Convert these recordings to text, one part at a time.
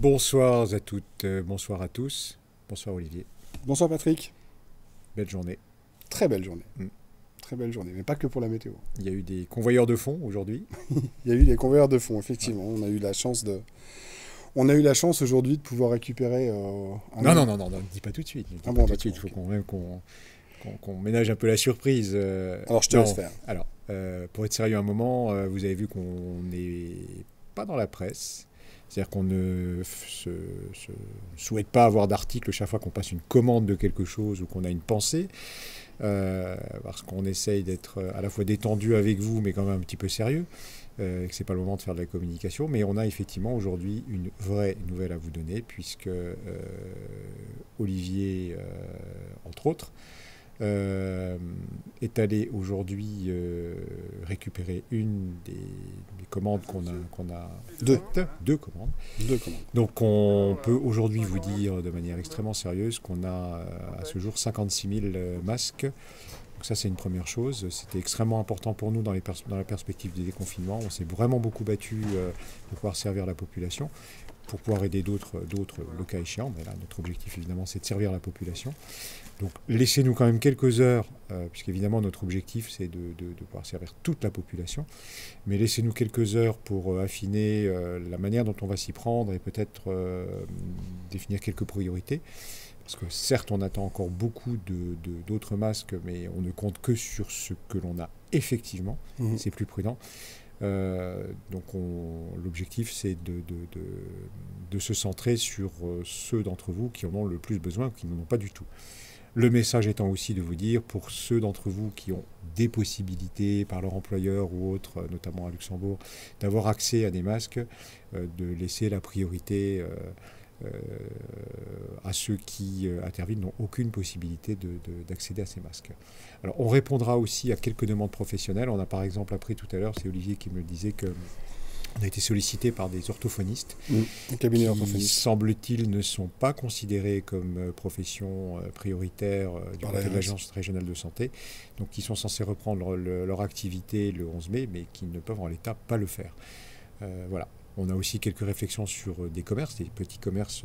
Bonsoir à toutes, bonsoir à tous. Bonsoir Olivier. Bonsoir Patrick. Belle journée. Très belle journée. Mm. Très belle journée, mais pas que pour la météo. Il y a eu des convoyeurs de fond aujourd'hui. Il y a eu des convoyeurs de fond, effectivement. On a eu la chance aujourd'hui de pouvoir récupérer. Non, ne dis pas tout de suite. Ah bon, tout de suite. Il faut qu'on ménage un peu la surprise. Alors je te laisse faire. Alors, pour être sérieux un moment, vous avez vu qu'on n'est pas dans la presse. C'est-à-dire qu'on ne souhaite pas avoir d'article chaque fois qu'on passe une commande de quelque chose ou qu'on a une pensée, parce qu'on essaye d'être à la fois détendu avec vous, mais quand même un petit peu sérieux, que ce n'est pas le moment de faire de la communication. Mais on a effectivement aujourd'hui une vraie nouvelle à vous donner, puisque Olivier, entre autres, est allé aujourd'hui récupérer une des commandes qu'on a deux commandes. Donc on peut aujourd'hui vous dire de manière extrêmement sérieuse qu'on a à ce jour 56 000 masques. Donc ça c'est une première chose. C'était extrêmement important pour nous dans la perspective des déconfinements. On s'est vraiment beaucoup battu pour pouvoir servir la population, pour pouvoir aider d'autres le cas échéant. Mais là notre objectif évidemment c'est de servir la population. Donc laissez-nous quand même quelques heures, puisqu'évidemment notre objectif c'est de pouvoir servir toute la population, mais laissez-nous quelques heures pour affiner la manière dont on va s'y prendre et peut-être définir quelques priorités. Parce que certes on attend encore beaucoup d'autres masques, mais on ne compte que sur ce que l'on a effectivement, c'est plus prudent. Donc l'objectif c'est de se centrer sur ceux d'entre vous qui en ont le plus besoin ou qui n'en ont pas du tout. Le message étant aussi de vous dire, pour ceux d'entre vous qui ont des possibilités par leur employeur ou autre, notamment à Luxembourg, d'avoir accès à des masques, de laisser la priorité à ceux qui, à Terville, n'ont aucune possibilité d'accéder à ces masques. Alors, on répondra aussi à quelques demandes professionnelles. On a par exemple appris tout à l'heure, c'est Olivier qui me disait que on a été sollicité par des orthophonistes qui, semble-t-il, ne sont pas considérés comme profession prioritaire du côté de l'Agence régionale de santé, donc qui sont censés reprendre leur activité le 11 mai, mais qui ne peuvent en l'état pas le faire. Voilà. On a aussi quelques réflexions sur des commerces, des petits commerces,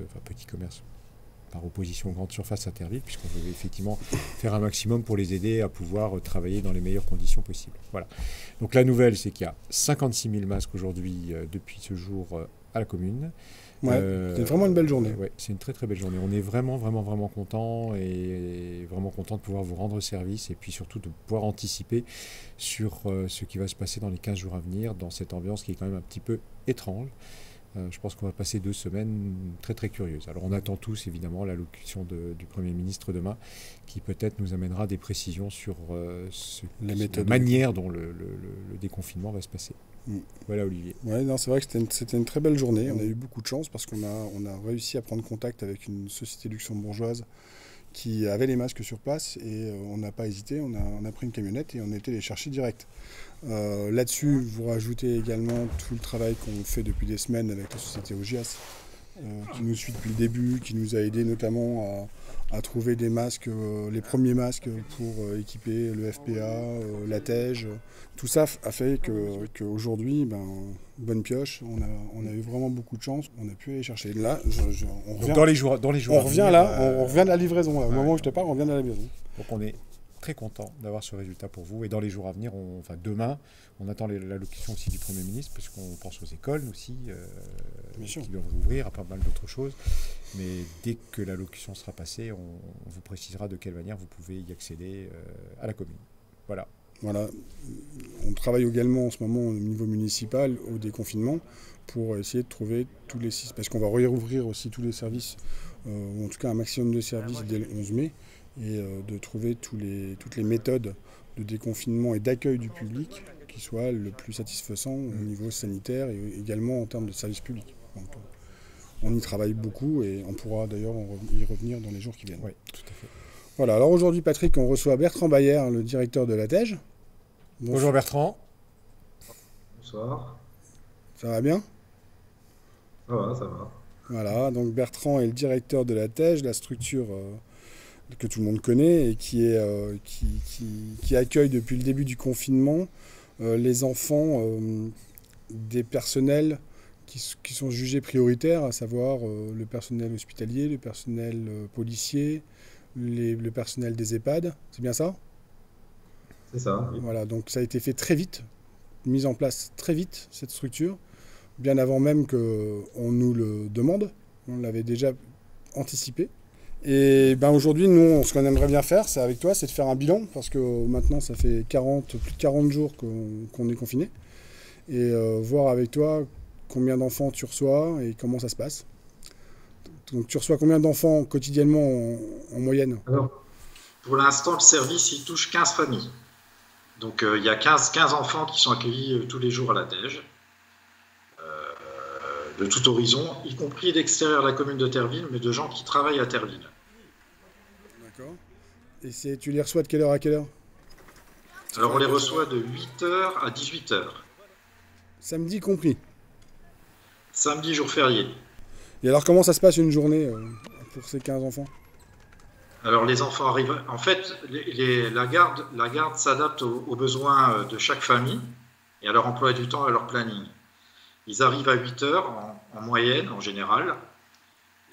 par opposition aux grandes surfaces à Terville, puisqu'on veut effectivement faire un maximum pour les aider à pouvoir travailler dans les meilleures conditions possibles. Voilà. Donc la nouvelle, c'est qu'il y a 56 000 masques aujourd'hui, depuis ce jour, à la commune. Ouais, c'est vraiment une belle journée. Ouais, c'est une très très belle journée. On est vraiment content et vraiment content de pouvoir vous rendre service et puis surtout de pouvoir anticiper sur ce qui va se passer dans les 15 jours à venir, dans cette ambiance qui est quand même un petit peu étrange. Je pense qu'on va passer 2 semaines très très curieuses. Alors on attend tous évidemment l'allocution du Premier ministre demain, qui peut-être nous amènera des précisions sur la manière dont le déconfinement va se passer. Voilà Olivier. Ouais, non, c'est vrai que c'était une très belle journée. On a eu beaucoup de chance parce qu'on a réussi à prendre contact avec une société luxembourgeoise qui avait les masques sur place et on n'a pas hésité, on a pris une camionnette et on a été les chercher direct. Là-dessus, vous rajoutez également tout le travail qu'on fait depuis des semaines avec la société OGIAS, qui nous suit depuis le début, qui nous a aidé notamment à trouver des masques, les premiers masques pour équiper le FPA, la TEJ. Tout ça a fait qu'aujourd'hui, bonne pioche, on a eu vraiment beaucoup de chance, on a pu aller chercher. Là, on revient, dans les jours on revient là, on revient de la livraison. Là. Au moment où je te parle, on revient de la livraison. Donc on est très content d'avoir ce résultat pour vous. Et dans les jours à venir, demain, on attend l'allocution aussi du Premier ministre, parce qu'on pense aux écoles aussi, qui doivent rouvrir, à pas mal d'autres choses. Mais dès que l'allocution sera passée, on vous précisera de quelle manière vous pouvez y accéder à la commune. Voilà. Voilà. On travaille également en ce moment au niveau municipal au déconfinement pour essayer de trouver tous les 6, parce qu'on va rouvrir aussi tous les services, ou en tout cas un maximum de services dès le 11 mai, et de trouver toutes les méthodes de déconfinement et d'accueil du public qui soient le plus satisfaisant au niveau sanitaire et également en termes de services publics. Donc, on y travaille beaucoup et on pourra d'ailleurs y revenir dans les jours qui viennent. Oui, tout à fait. Voilà, alors aujourd'hui, Patrick, on reçoit Bertrand Bayer, le directeur de la TEJ. Bonjour Bertrand. Bonsoir. Ça va bien? Ça va. Voilà, donc Bertrand est le directeur de la TEJ, la structure que tout le monde connaît et qui accueille depuis le début du confinement les enfants des personnels qui sont jugés prioritaires, à savoir le personnel hospitalier, le personnel policier, le personnel des EHPAD. C'est bien ça? C'est ça. Oui. Voilà, donc ça a été fait très vite, mise en place très vite, cette structure, bien avant même qu'on nous le demande. On l'avait déjà anticipé. Et ben aujourd'hui, nous, ce qu'on aimerait bien faire, c'est avec toi, c'est de faire un bilan, parce que maintenant, ça fait plus de 40 jours qu'on est confiné, et voir avec toi combien d'enfants tu reçois et comment ça se passe. Donc tu reçois combien d'enfants quotidiennement en moyenne? Alors, pour l'instant, le service, il touche 15 familles. Donc il y a 15 enfants qui sont accueillis tous les jours à la Tège, de tout horizon, y compris d'extérieur de la commune de Terville, mais de gens qui travaillent à Terville. D'accord. Et tu les reçois de quelle heure à quelle heure? Alors on les reçoit de 8h à 18h. Samedi compris. Samedi, jour férié. Et alors comment ça se passe une journée pour ces 15 enfants? Alors les enfants arrivent. En fait, la garde s'adapte aux besoins de chaque famille et à leur emploi du temps, à leur planning. Ils arrivent à 8 heures en moyenne, en général.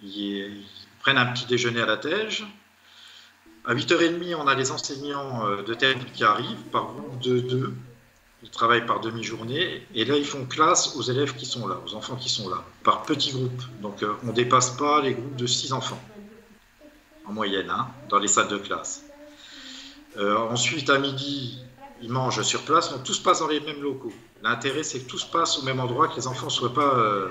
Ils prennent un petit déjeuner à la Tège. À 8h30, on a les enseignants de Terville qui arrivent par groupe de 2. Ils travaillent par demi-journée. Et là, ils font classe aux élèves qui sont là, aux enfants qui sont là, par petits groupes. Donc, on ne dépasse pas les groupes de 6 enfants, en moyenne, hein, dans les salles de classe. Ensuite, à midi, ils mangent sur place. Donc, tout se passe dans les mêmes locaux. L'intérêt, c'est que tout se passe au même endroit, que les enfants ne soient pas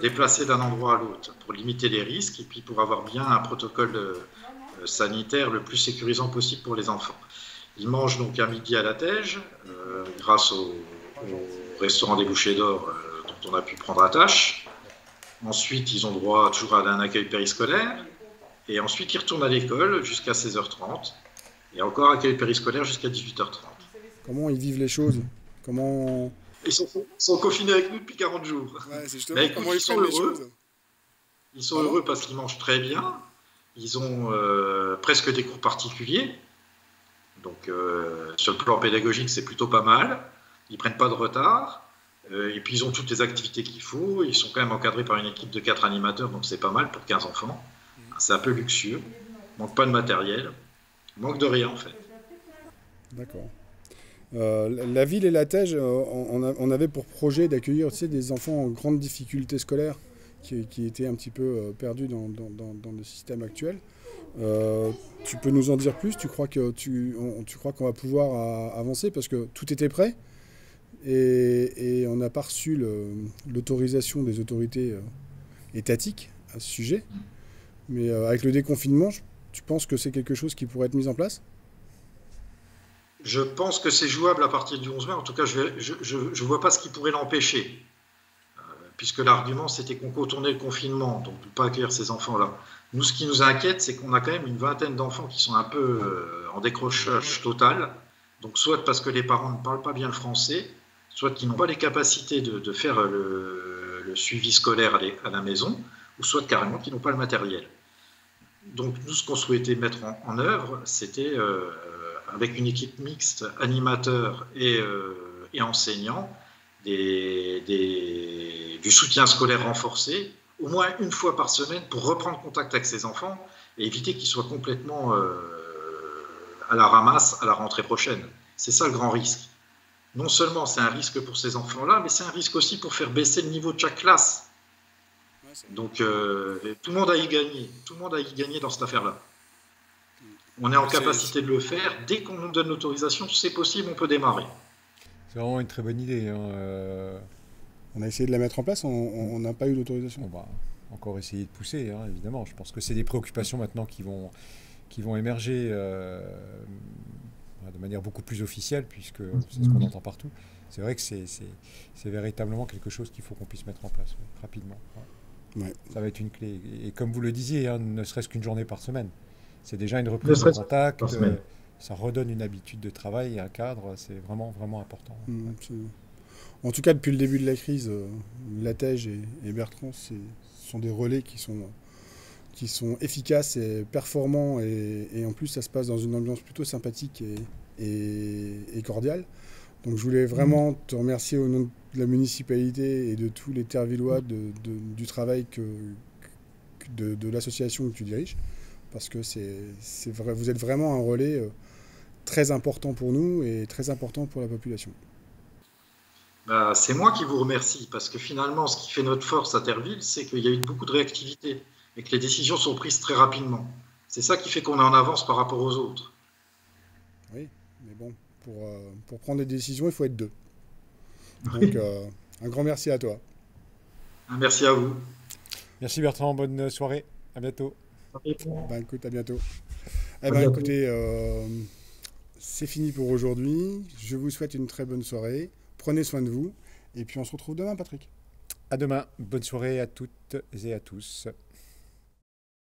déplacés d'un endroit à l'autre, pour limiter les risques et puis pour avoir bien un protocole sanitaire le plus sécurisant possible pour les enfants. Ils mangent donc à midi à la Tège, grâce au restaurant des Bouchers d'Or dont on a pu prendre attache. Ensuite, ils ont droit toujours à un accueil périscolaire. Et ensuite, ils retournent à l'école jusqu'à 16h30. Et encore accueil périscolaire jusqu'à 18h30. Comment ils vivent les choses? Comment... Ils sont confinés avec nous depuis 40 jours. Ouais, c'est justement Mais écoute, comment ils sont prennent les heureux. choses. Ils sont heureux parce qu'ils mangent très bien. Ils ont presque des cours particuliers. Donc, sur le plan pédagogique, c'est plutôt pas mal. Ils ne prennent pas de retard. Et puis, ils ont toutes les activités qu'il faut. Ils sont quand même encadrés par une équipe de 4 animateurs, donc c'est pas mal pour 15 enfants. C'est un peu luxueux. Il manque pas de matériel. Il manque de rien, en fait. D'accord. La ville et la Tège, on avait pour projet d'accueillir des enfants en grande difficulté scolaire qui étaient un petit peu perdus dans le système actuel. Tu peux nous en dire plus? Tu crois qu'on va pouvoir avancer parce que tout était prêt et on n'a pas reçu l'autorisation des autorités étatiques à ce sujet. Mais avec le déconfinement, tu penses que c'est quelque chose qui pourrait être mis en place? Je pense que c'est jouable à partir du 11 mai. En tout cas, je ne vois pas ce qui pourrait l'empêcher. Puisque l'argument, c'était qu'on contournait le confinement, donc de ne pas accueillir ces enfants-là. Nous, ce qui nous inquiète, c'est qu'on a quand même une vingtaine d'enfants qui sont un peu en décrochage total. Donc, soit parce que les parents ne parlent pas bien le français, soit qu'ils n'ont pas les capacités de faire le suivi scolaire à la maison, ou soit carrément qu'ils n'ont pas le matériel. Donc, nous, ce qu'on souhaitait mettre en œuvre, c'était, avec une équipe mixte, animateurs et enseignants, du soutien scolaire renforcé, au moins une fois par semaine, pour reprendre contact avec ces enfants et éviter qu'ils soient complètement à la ramasse à la rentrée prochaine. C'est ça le grand risque. Non seulement c'est un risque pour ces enfants-là, mais c'est un risque aussi pour faire baisser le niveau de chaque classe. Donc tout le monde a y gagné. Tout le monde a y gagné dans cette affaire-là. On est en capacité de le faire. Dès qu'on nous donne l'autorisation, c'est possible, on peut démarrer. C'est vraiment une très bonne idée. Hein. On a essayé de la mettre en place, on n'a pas eu d'autorisation. On va encore essayer de pousser, hein, évidemment. Je pense que c'est des préoccupations maintenant qui vont émerger de manière beaucoup plus officielle, puisque c'est ce qu'on entend partout. C'est vrai que c'est véritablement quelque chose qu'il faut qu'on puisse mettre en place rapidement. Ouais. Ça va être une clé. Et comme vous le disiez, hein, ne serait-ce qu'une journée par semaine. C'est déjà une reprise de contact. Ça redonne une habitude de travail et un cadre. C'est vraiment, vraiment important. En tout cas, depuis le début de la crise, Latège et Bertrand sont des relais qui sont efficaces et performants. Et en plus, ça se passe dans une ambiance plutôt sympathique et cordiale. Donc je voulais vraiment te remercier au nom de la municipalité et de tous les Tervillois du travail de l'association que tu diriges, parce que c'est vrai, vous êtes vraiment un relais très important pour nous et très important pour la population. Bah, c'est moi qui vous remercie, parce que finalement, ce qui fait notre force à Terville, c'est qu'il y a eu beaucoup de réactivité et que les décisions sont prises très rapidement. C'est ça qui fait qu'on est en avance par rapport aux autres. Oui, mais bon, pour prendre des décisions, il faut être deux. Oui. Donc, un grand merci à toi. Merci à vous. Merci Bertrand, bonne soirée, à bientôt. Ben, écoute, à bientôt. Eh À ben, bientôt. écoutez, c'est fini pour aujourd'hui. Je vous souhaite une très bonne soirée. Prenez soin de vous. Et puis, on se retrouve demain, Patrick. À demain, bonne soirée à toutes et à tous.